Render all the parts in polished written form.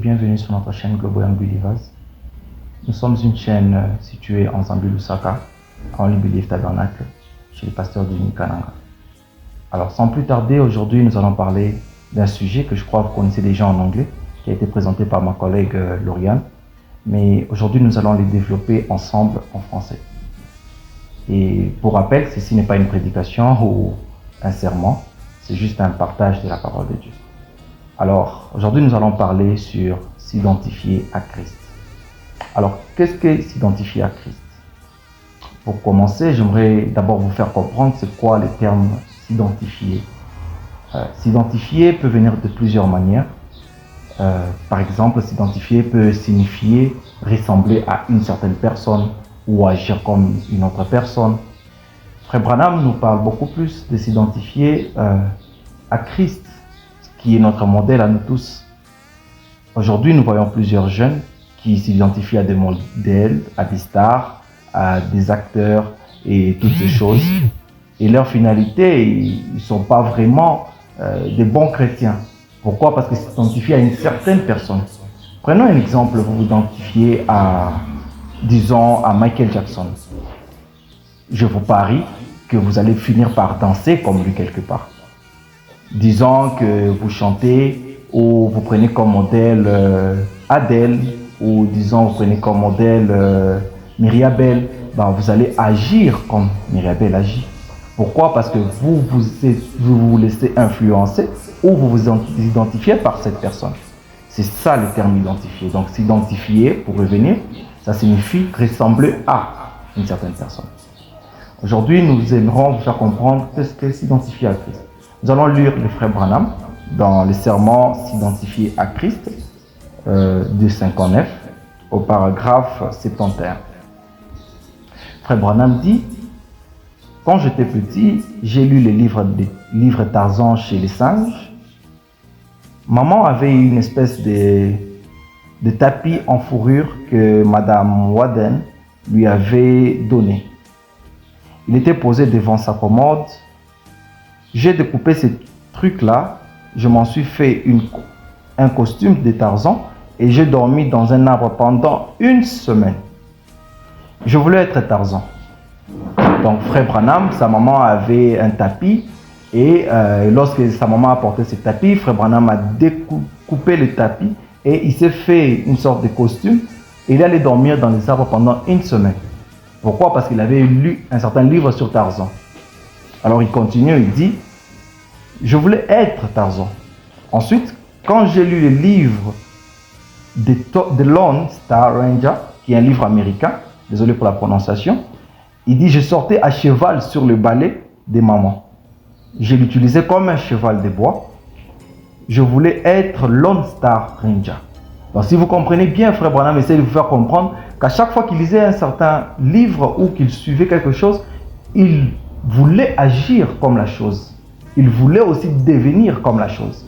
bienvenue sur notre chaîne Global Young Believers. Nous sommes une chaîne située en Zambie, Lusaka, en Only Believe Tabernacle, chez le pasteur du Nikananga. Alors sans plus tarder, aujourd'hui nous allons parler d'un sujet que je crois que vous connaissez déjà en anglais, qui a été présenté par ma collègue Lauriane. Mais aujourd'hui nous allons les développer ensemble en français. Et pour rappel, ceci n'est pas une prédication ou un sermon, c'est juste un partage de la parole de Dieu. Alors, aujourd'hui, nous allons parler sur s'identifier à Christ. Alors, qu'est-ce que s'identifier à Christ? Pour commencer, j'aimerais d'abord vous faire comprendre c'est quoi le terme s'identifier. S'identifier peut venir de plusieurs manières. Par exemple, s'identifier peut signifier ressembler à une certaine personne ou agir comme une autre personne. Frère Branham nous parle beaucoup plus de s'identifier à Christ, qui est notre modèle à nous tous. Aujourd'hui, nous voyons plusieurs jeunes qui s'identifient à des modèles, à des stars, à des acteurs et toutes ces choses. Et leur finalité, ils ne sont pas vraiment des bons chrétiens. Pourquoi? Parce qu'ils s'identifient à une certaine personne. Prenons un exemple, vous vous identifiez à, disons, à Michael Jackson. Je vous parie que vous allez finir par danser comme lui quelque part. Disons que vous chantez ou vous prenez comme modèle Adele ou disons vous prenez comme modèle Myriabel, vous allez agir comme Myriabel agit. Pourquoi? Parce que vous vous laissez influencer ou vous vous identifiez par cette personne. C'est ça le terme identifier. Donc s'identifier, pour revenir, ça signifie ressembler à une certaine personne. Aujourd'hui, nous aimerons vous faire comprendre qu'est-ce que s'identifier à Christ. Nous allons lire le frère Branham dans le sermon s'identifier à Christ de 59 au paragraphe 71. Frère Branham dit: quand j'étais petit, j'ai lu les livres Tarzan chez les singes. Maman avait une espèce de tapis en fourrure que Madame Waden lui avait donné. Il était posé devant sa commode. J'ai découpé ces trucs-là, je m'en suis fait un costume de Tarzan et j'ai dormi dans un arbre pendant une semaine. Je voulais être Tarzan. Donc frère Branham, sa maman avait un tapis et lorsque sa maman a porté ce tapis, frère Branham a découpé le tapis et il s'est fait une sorte de costume et il allait dormir dans les arbres pendant une semaine. Pourquoi? Parce qu'il avait lu un certain livre sur Tarzan. Alors il continue, il dit: je voulais être Tarzan. Ensuite, quand j'ai lu le livre de Lone Star Ranger, qui est un livre américain, désolé pour la prononciation, il dit: je sortais à cheval sur le balai de maman. Je l'utilisais comme un cheval de bois. Je voulais être Lone Star Ranger. Donc si vous comprenez bien, frère Branham essaie de vous faire comprendre qu'à chaque fois qu'il lisait un certain livre ou qu'il suivait quelque chose, il voulait agir comme la chose. Il voulait aussi devenir comme la chose.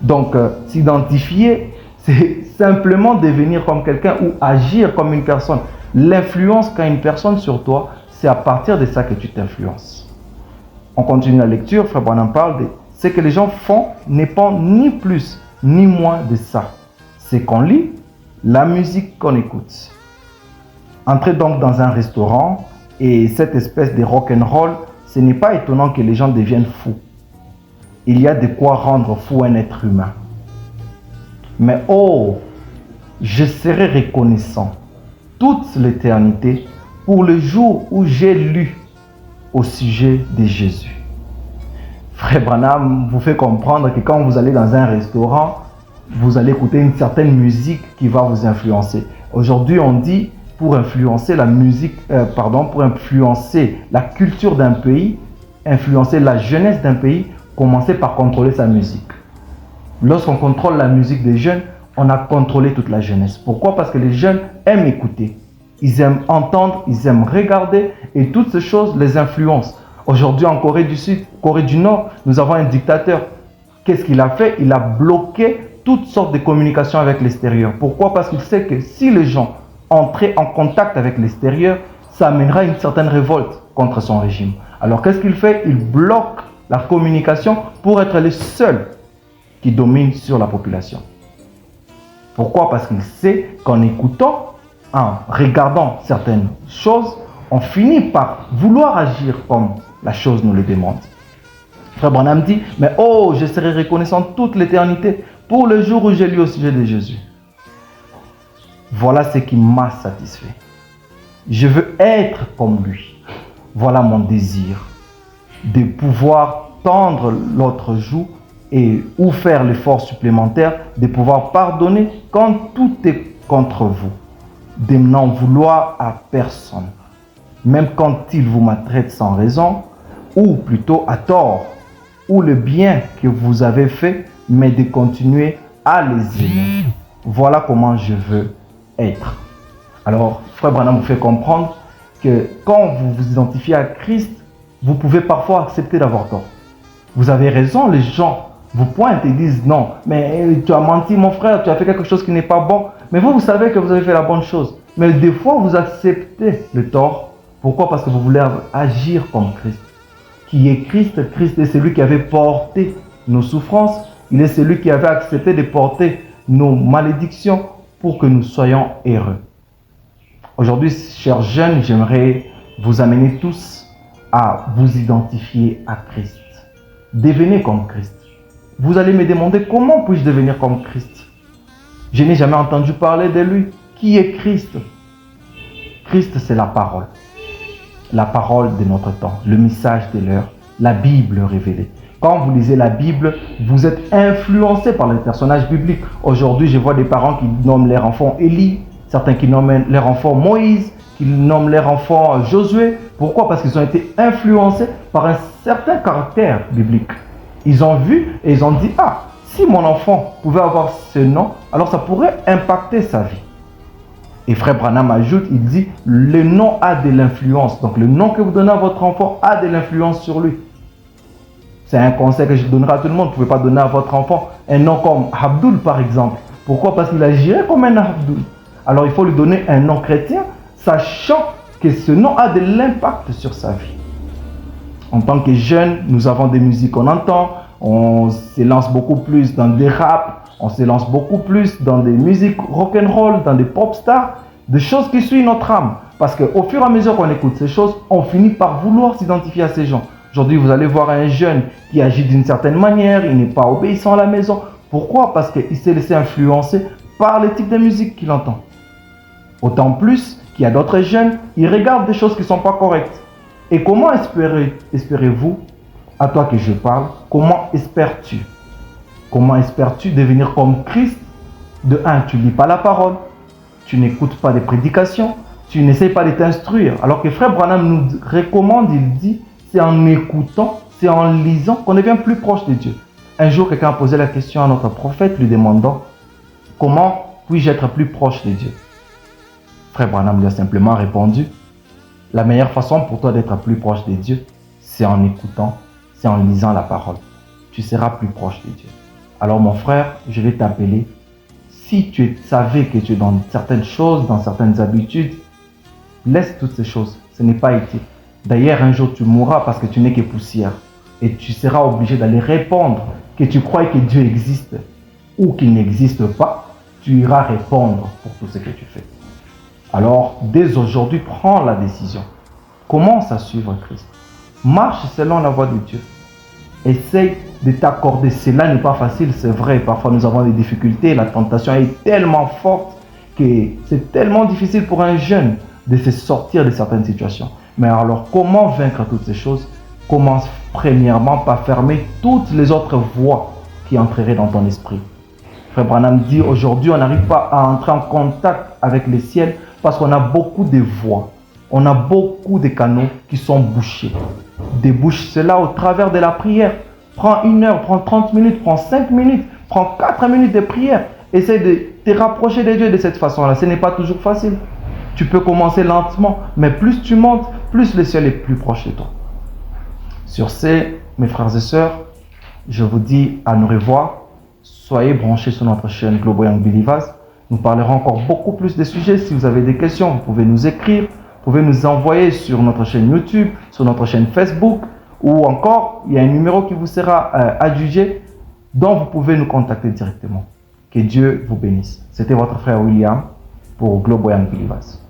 Donc, s'identifier, c'est simplement devenir comme quelqu'un ou agir comme une personne. L'influence qu'a une personne sur toi, c'est à partir de ça que tu t'influences. On continue la lecture, frère Branham parle de ce que les gens font n'est pas ni plus ni moins de ça. C'est qu'on lit, la musique qu'on écoute. Entrez donc dans un restaurant et cette espèce de rock'n'roll, ce n'est pas étonnant que les gens deviennent fous. Il y a de quoi rendre fou un être humain. Mais oh, je serai reconnaissant toute l'éternité pour le jour où j'ai lu au sujet de Jésus. Frère Branham vous fait comprendre que quand vous allez dans un restaurant, vous allez écouter une certaine musique qui va vous influencer. Aujourd'hui, on dit pour influencer la musique, pour influencer la culture d'un pays, influencer la jeunesse d'un pays, commencer par contrôler sa musique. Lorsqu'on contrôle la musique des jeunes, on a contrôlé toute la jeunesse. Pourquoi? Parce que les jeunes aiment écouter, ils aiment entendre, ils aiment regarder et toutes ces choses les influencent. Aujourd'hui en Corée du Sud, Corée du Nord, nous avons un dictateur. Qu'est-ce qu'il a fait? Il a bloqué toutes sortes de communications avec l'extérieur. Pourquoi? Parce qu'il sait que si les gens entraient en contact avec l'extérieur, ça amènera une certaine révolte contre son régime. Alors qu'est-ce qu'il fait? Il bloque la communication pour être le seul qui domine sur la population. Pourquoi? Parce qu'il sait qu'en écoutant, en regardant certaines choses, on finit par vouloir agir comme la chose nous le demande. Frère Branham dit, mais oh, je serai reconnaissant toute l'éternité pour le jour où j'ai lu au sujet de Jésus. Voilà ce qui m'a satisfait. Je veux être comme lui. Voilà mon désir de pouvoir tendre l'autre joue et ou faire l'effort supplémentaire de pouvoir pardonner quand tout est contre vous, de n'en vouloir à personne, même quand il vous maltraite sans raison, ou plutôt à tort, ou le bien que vous avez fait, mais de continuer à les aimer. Voilà comment je veux être. Alors, Frère Branham vous fait comprendre que quand vous vous identifiez à Christ, vous pouvez parfois accepter d'avoir tort. Vous avez raison, les gens vous pointent et disent non, mais tu as menti mon frère, tu as fait quelque chose qui n'est pas bon. Mais vous, vous savez que vous avez fait la bonne chose. Mais des fois, vous acceptez le tort. Pourquoi? Parce que vous voulez agir comme Christ. Qui est Christ? Christ est celui qui avait porté nos souffrances. Il est celui qui avait accepté de porter nos malédictions pour que nous soyons heureux. Aujourd'hui, chers jeunes, j'aimerais vous amener tous à vous identifier à Christ. Devenez comme Christ. Vous allez me demander comment puis-je devenir comme Christ? Je n'ai jamais entendu parler de lui. Qui est Christ? Christ, c'est la parole. La parole de notre temps, le message de l'heure, la Bible révélée. Quand vous lisez la Bible, vous êtes influencé par les personnages bibliques. Aujourd'hui, je vois des parents qui nomment leur enfant Élie, certains qui nomment leur enfant Moïse, qui nomment leur enfant Josué. Pourquoi? Parce qu'ils ont été influencés par un certain caractère biblique. Ils ont vu et ils ont dit, ah, si mon enfant pouvait avoir ce nom, alors ça pourrait impacter sa vie. Et Frère Branham ajoute, il dit, le nom a de l'influence. Donc le nom que vous donnez à votre enfant a de l'influence sur lui. C'est un conseil que je donnerai à tout le monde. Vous ne pouvez pas donner à votre enfant un nom comme Abdul par exemple. Pourquoi? Parce qu'il agirait comme un Abdul. Alors il faut lui donner un nom chrétien, sachant que ce nom a de l'impact sur sa vie. En tant que jeunes, nous avons des musiques qu'on entend, on se lance beaucoup plus dans des raps, on se lance beaucoup plus dans des musiques rock'n'roll, dans des pop stars, des choses qui suivent notre âme. Parce qu'au fur et à mesure qu'on écoute ces choses, on finit par vouloir s'identifier à ces gens. Aujourd'hui, vous allez voir un jeune qui agit d'une certaine manière, il n'est pas obéissant à la maison. Pourquoi? Parce qu'il s'est laissé influencer par le type de musique qu'il entend. Autant plus qu'il y a d'autres jeunes, ils regardent des choses qui ne sont pas correctes. Et comment espérez-vous, à toi que je parle, comment espères-tu? Comment espères-tu devenir comme Christ? De un, tu ne lis pas la parole, tu n'écoutes pas des prédications, tu n'essayes pas de t'instruire. Alors que Frère Branham nous recommande, il dit, c'est en écoutant, c'est en lisant qu'on devient plus proche de Dieu. Un jour, quelqu'un a posé la question à notre prophète, lui demandant, comment puis-je être plus proche de Dieu? Frère Branham lui a simplement répondu, la meilleure façon pour toi d'être plus proche de Dieu, c'est en écoutant, c'est en lisant la parole. Tu seras plus proche de Dieu. Alors mon frère, je vais t'appeler. Si tu savais que tu es dans certaines choses, dans certaines habitudes, laisse toutes ces choses. Ce n'est pas utile. D'ailleurs, un jour tu mourras parce que tu n'es que poussière. Et tu seras obligé d'aller répondre que tu crois que Dieu existe ou qu'il n'existe pas. Tu iras répondre pour tout ce que tu fais. Alors, dès aujourd'hui, prends la décision. Commence à suivre Christ. Marche selon la voie de Dieu. Essaye de t'accorder. Cela n'est pas facile, c'est vrai. Parfois, nous avons des difficultés. La tentation est tellement forte que c'est tellement difficile pour un jeune de se sortir de certaines situations. Mais alors, comment vaincre toutes ces choses? Commence premièrement par fermer toutes les autres voies qui entreraient dans ton esprit. Frère Branham dit, aujourd'hui, on n'arrive pas à entrer en contact avec le ciel parce qu'on a beaucoup de voies. On a beaucoup de canaux qui sont bouchés. Débouche cela au travers de la prière. Prends 1 heure, prends 30 minutes, prends 5 minutes, prends 4 minutes de prière. Essaye de te rapprocher de Dieu de cette façon-là. Ce n'est pas toujours facile. Tu peux commencer lentement, mais plus tu montes, plus le ciel est plus proche de toi. Sur ce, mes frères et sœurs, je vous dis à nous revoir. Soyez branchés sur notre chaîne Global Young Believers. Nous parlerons encore beaucoup plus de sujets. Si vous avez des questions, vous pouvez nous écrire. Vous pouvez nous envoyer sur notre chaîne YouTube, sur notre chaîne Facebook. Ou encore, il y a un numéro qui vous sera adjugé, dont vous pouvez nous contacter directement. Que Dieu vous bénisse. C'était votre frère William pour Global Young Believers.